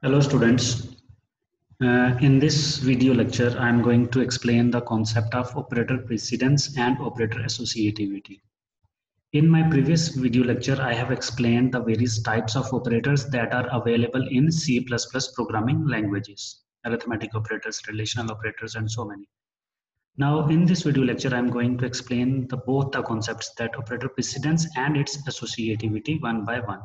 Hello students. In this video lecture, I am going to explain the concept of operator precedence and operator associativity. In my previous video lecture, I have explained the various types of operators that are available in C++ programming languages, arithmetic operators, relational operators, and so many. Now, in this video lecture, I am going to explain both the concepts, that operator precedence and its associativity, one by one.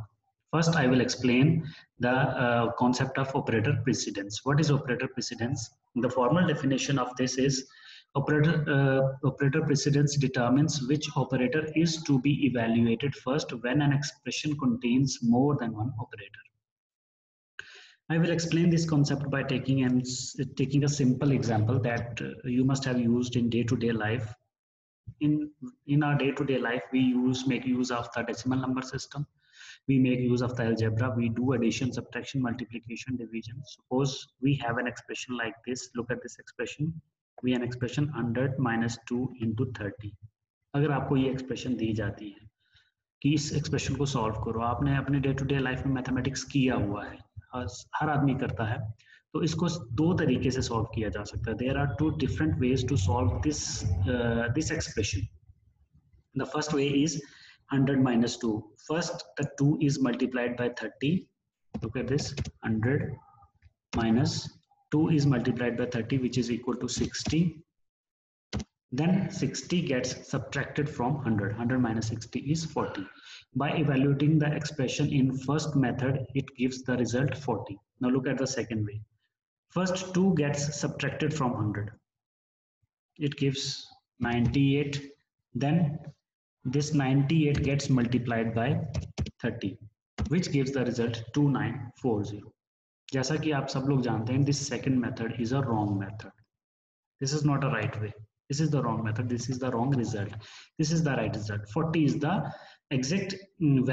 First, I will explain the concept of operator precedence. What is operator precedence? The formal definition of this is operator precedence determines which operator is to be evaluated first when an expression contains more than one operator. I will explain this concept by taking a simple example that you must have used in day-to-day life. In our day-to-day life, we make use of the decimal number system. We make use of the algebra. We do addition, subtraction, multiplication, division. Suppose we have an expression like this. Look at this expression. We have an expression 100 minus 2 into 30. अगर आपको ये expression दी जाती है कि इस expression को solve करो, आपने अपने डे टू डे लाइफ में मैथमेटिक्स किया हुआ है, हर आदमी करता है, तो इसको दो तरीके से सॉल्व किया जा सकता है. There are two different ways to solve this expression. The first way is 100 minus 2. First, the 2 is multiplied by 30. Look at this. 100 minus 2 is multiplied by 30, which is equal to 60. Then 60 gets subtracted from 100. 100 minus 60 is 40. By evaluating the expression in first method, it gives the result 40. Now look at the second way. First 2 gets subtracted from 100. It gives 98. Then this 98 gets multiplied by 30, which gives the result 2940. जैसा कि आप सब लोग जानते हैं, this second method is a wrong method. This is not a right way. This is the wrong method. This is the wrong result. This is the right result. 40 is the exact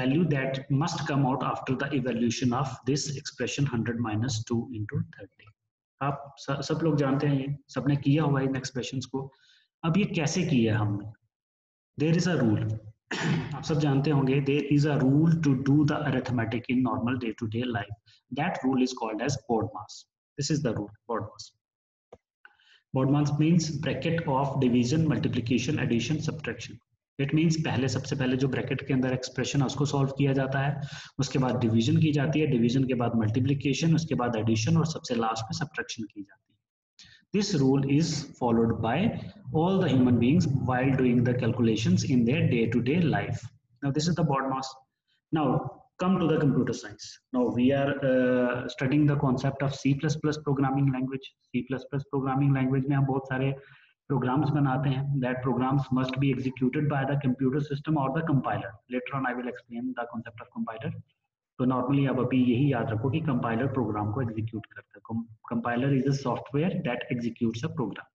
value that must come out after the evaluation of this expression 100 minus 2 into 30. आप सब लोग जानते हैं, ये सबने किया हुआ इन expressions को. अब ये कैसे किया हमने? There is a rule. आप सब जानते होंगे, there is a rule to do the arithmetic in normal day-to-day life. That rule is called as BODMAS. This is the rule, BODMAS. BODMAS means bracket of division, multiplication, addition, subtraction. It means सबसे पहले जो bracket के अंदर expression है उसको solve किया जाता है, उसके बाद डिवीजन की जाती है, डिवीजन के बाद मल्टीप्लिकेशन, उसके बाद एडिशन और सबसे लास्ट में सब्ट्रैक्शन की जाती है. This rule is followed by all the human beings while doing the calculations in their day-to-day life. Now this is the BODMAS. Now come to the computer science. Now we are studying the concept of C++ programming language. C++ programming language में हम बहुत सारे programs बनाते हैं. That programs must be executed by the computer system or the compiler. Later on I will explain the concept of compiler. तो normally आप अभी यही याद रखो कि कंपाइलर प्रोग्राम को एग्जीक्यूट करता है. Compiler is a software that executes a program.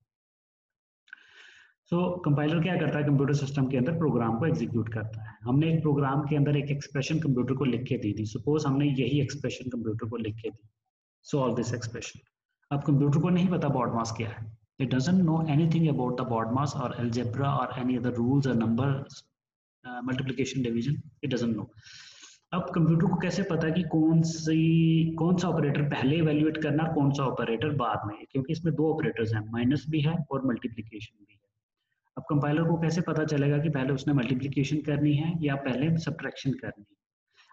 So compiler क्या करता है? कंप्यूटर सिस्टम के अंदर प्रोग्राम को एग्जीक्यूट करता है. हमने एक प्रोग्राम के अंदर एक एक्सप्रेशन कंप्यूटर को लिख के दी थी. सपोज हमने यही एक्सप्रेशन कंप्यूटर को लिख के दी, सॉल्व दिस एक्सप्रेशन. अब कंप्यूटर को नहीं पता BODMAS क्या है. It doesn't know anything about the BODMAS और अलजेब्रा और एनी अदर रूल्स और numbers, multiplication, division. It doesn't know. अब कंप्यूटर को कैसे पता कि कौन सा ऑपरेटर पहले इवेल्युएट करना और कौन सा ऑपरेटर बाद में, क्योंकि इसमें दो ऑपरेटर्स हैं, माइनस भी है और मल्टीप्लिकेशन भी है. अब कंपाइलर को कैसे पता चलेगा कि पहले उसने मल्टीप्लिकेशन करनी है या पहले सब्ट्रैक्शन करनी है?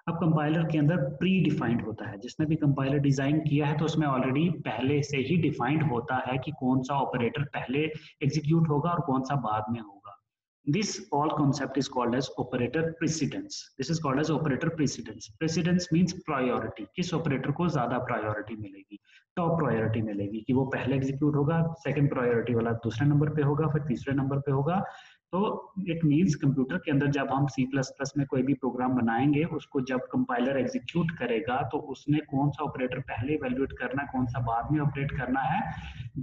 अब कंपाइलर के अंदर प्री डिफाइंड होता है. जिसने भी कंपाइलर डिजाइन किया है तो उसमें ऑलरेडी पहले से ही डिफाइंड होता है कि कौन सा ऑपरेटर पहले एग्जीक्यूट होगा और कौन सा बाद में होगा. This all concept is called as operator precedence. This is called as operator precedence. Precedence means priority. किस ऑपरेटर को ज्यादा प्रायोरिटी मिलेगी, टॉप प्रायोरिटी मिलेगी, कि वो पहले एग्जीक्यूट होगा, सेकंड प्रायोरिटी वाला दूसरे नंबर पे होगा, फिर तीसरे नंबर पे होगा. तो इट मींस कंप्यूटर के अंदर जब हम C++ में कोई भी प्रोग्राम बनाएंगे, उसको जब कंपाइलर एग्जीक्यूट करेगा तो उसने कौन सा ऑपरेटर पहले इवेल्युएट करना है, कौन सा बाद में ऑपरेट करना है,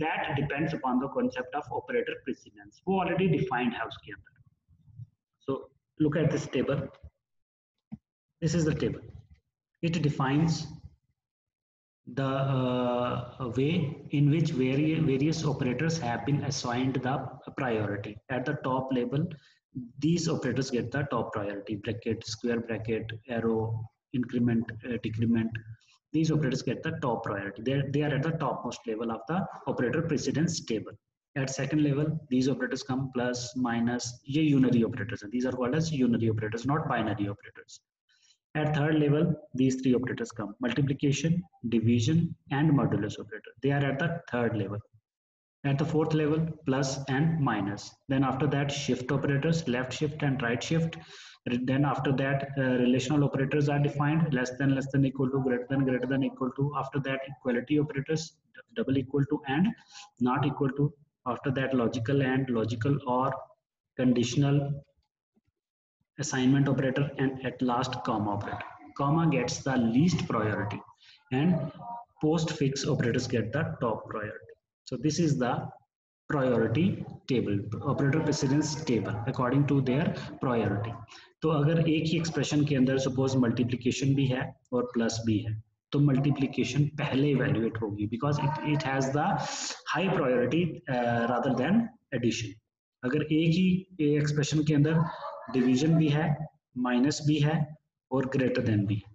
that depends upon the concept of operator precedence. वो ऑलरेडी डिफाइंड है उसके अंदर. So look at this table. This is the table. It defines the way in which various operators have been assigned the priority. At the top level, these operators get the top priority: bracket, square bracket, arrow, increment, decrement, these operators get the top priority. They are at the topmost level of the operator precedence table. At second level, these operators come plus, minus, ये unary operators. These are called as unary operators, not binary operators. At third level, these three operators come: multiplication, division, and modulus operator. They are at the third level. At the fourth level, plus and minus. Then after that, shift operators, left shift and right shift. Then after that, relational operators are defined: less than equal to, greater than equal to. After that, equality operators, double equal to and not equal to. After that, logical and, logical or, conditional, assignment operator, and at last, comma operator. Comma gets the least priority and postfix operators get the top priority. So this is the priority table, operator precedence table according to their priority. तो अगर एक ही expression के अंदर suppose multiplication भी है और plus भी है, तो मल्टीप्लिकेशन पहले इवेल्युएट होगी because it has the high priority rather than addition. अगर एक ही एक्सप्रेशन के अंदर डिवीजन भी है, माइनस भी है और ग्रेटर देन भी है,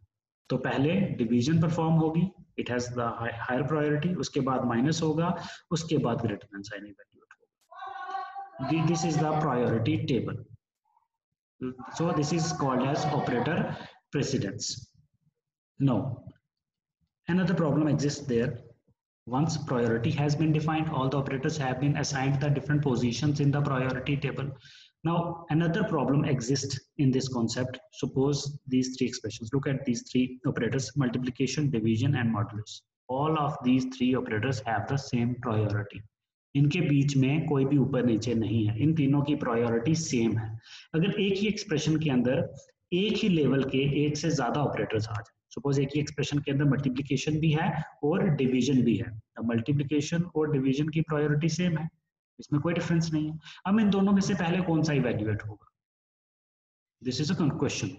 तो पहले डिवीजन परफॉर्म होगी, it has the higher priority, उसके बाद माइनस होगा, उसके बाद ग्रेटर देन साइन इवैल्यूएट होगा. This is the priority table. So this is called as operator precedence. Now another problem exists there. Once priority has been defined, all the operators have been assigned the different positions in the priority table. Now another problem exists in this concept. Suppose these three expressions, look at these three operators: multiplication, division and modulus. All of these three operators have the same priority. इनके बीच में कोई भी ऊपर नीचे नहीं है, इन तीनों की प्रायोरिटी सेम है. अगर एक ही एक्सप्रेशन के अंदर एक ही लेवल के एक से ज्यादा ऑपरेटर्स आ जाए, सपोज एक ही एक्सप्रेशन के अंदर मल्टीप्लिकेशन भी है और डिवीजन भी है, तो मल्टीप्लिकेशन और डिवीजन की प्रायोरिटी सेम है, इसमें कोई डिफरेंस नहीं है. अब इन दोनों में से पहले कौन सा इवैल्यूएट होगा? This is a question.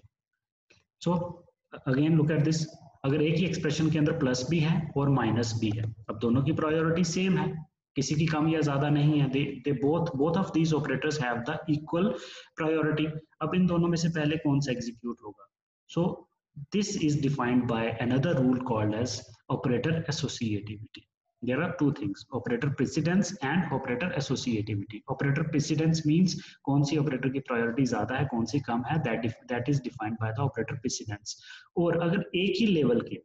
So again look at this. अगर एक ही एक्सप्रेशन के अंदर प्लस भी है और माइनस भी है, अब दोनों की प्रायोरिटी सेम है, किसी की कम या ज्यादा नहीं है. They both of these operators have the equal priority. अब इन दोनों में से पहले कौन सा एग्जीक्यूट होगा? सो this is defined by another rule called as operator associativity. There are two things: operator precedence and operator associativity. Operator precedence means कौन सी operator की priority ज्यादा है, कौन सी कम है, that is defined by the operator precedence. और अगर एक ही level के,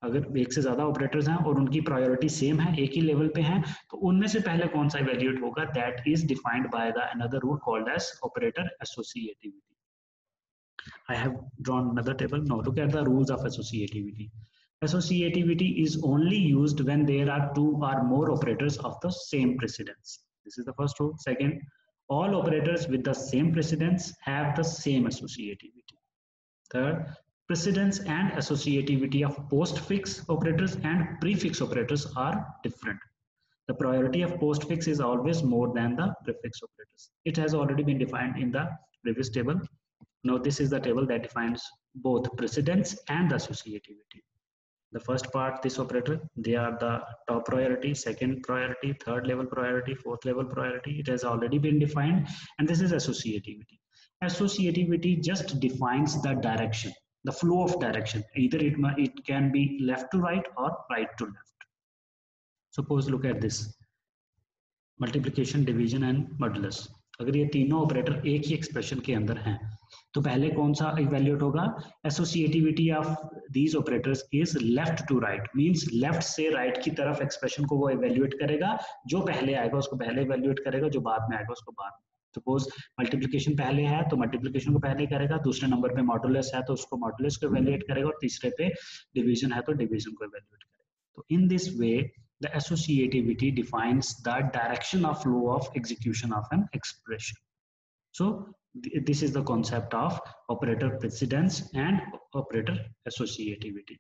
अगर एक से ज्यादा ऑपरेटर्स हैं और उनकी प्रायोरिटी सेम है, एक ही लेवल पे हैं, तो उनमें से पहले कौन सा इवैल्यूएट होगा? That is defined by the another rule called as operator associativity. I have drawn another table. Now look at the rules of associativity. Associativity is only used when there are two or more operators of the same precedence. This is the first rule. Second, all operators with the same precedence have the same associativity. Third, precedence and associativity of postfix operators and prefix operators are different. The priority of postfix is always more than the prefix operators. It has already been defined in the previous table. Now this is the table that defines both precedence and the associativity. The first part, this operator, they are the top priority, second priority, third level priority, fourth level priority. It has already been defined, and this is associativity. Associativity just defines the direction, the flow of direction. Either it can be left to right or right to left. Suppose look at this: multiplication, division and modulus. अगर ये तीनों operator एक ही expression के अंदर हैं, तो पहले कौन सा इवैल्यूएट होगा? Associativity of these operators is left to right, means left से राइट की तरफ एक्सप्रेशन को वो इवैल्यूएट करेगा. जो पहले आएगा उसको पहले इवैल्यूएट करेगा, जो बाद में आएगा उसको बाद में. सपोज मल्टीप्लिकेशन पहले है तो मल्टीप्लिकेशन को पहले करेगा, दूसरे नंबर पे मॉडुलस है तो उसको मॉडुलस को इवैल्यूएट करेगा, और तीसरे पे डिवीजन है तो डिवीजन को इवैल्यूएट करेगा. तो in this way the associativity defines the direction of flow of execution of an expression. So this is the concept of operator precedence and operator associativity.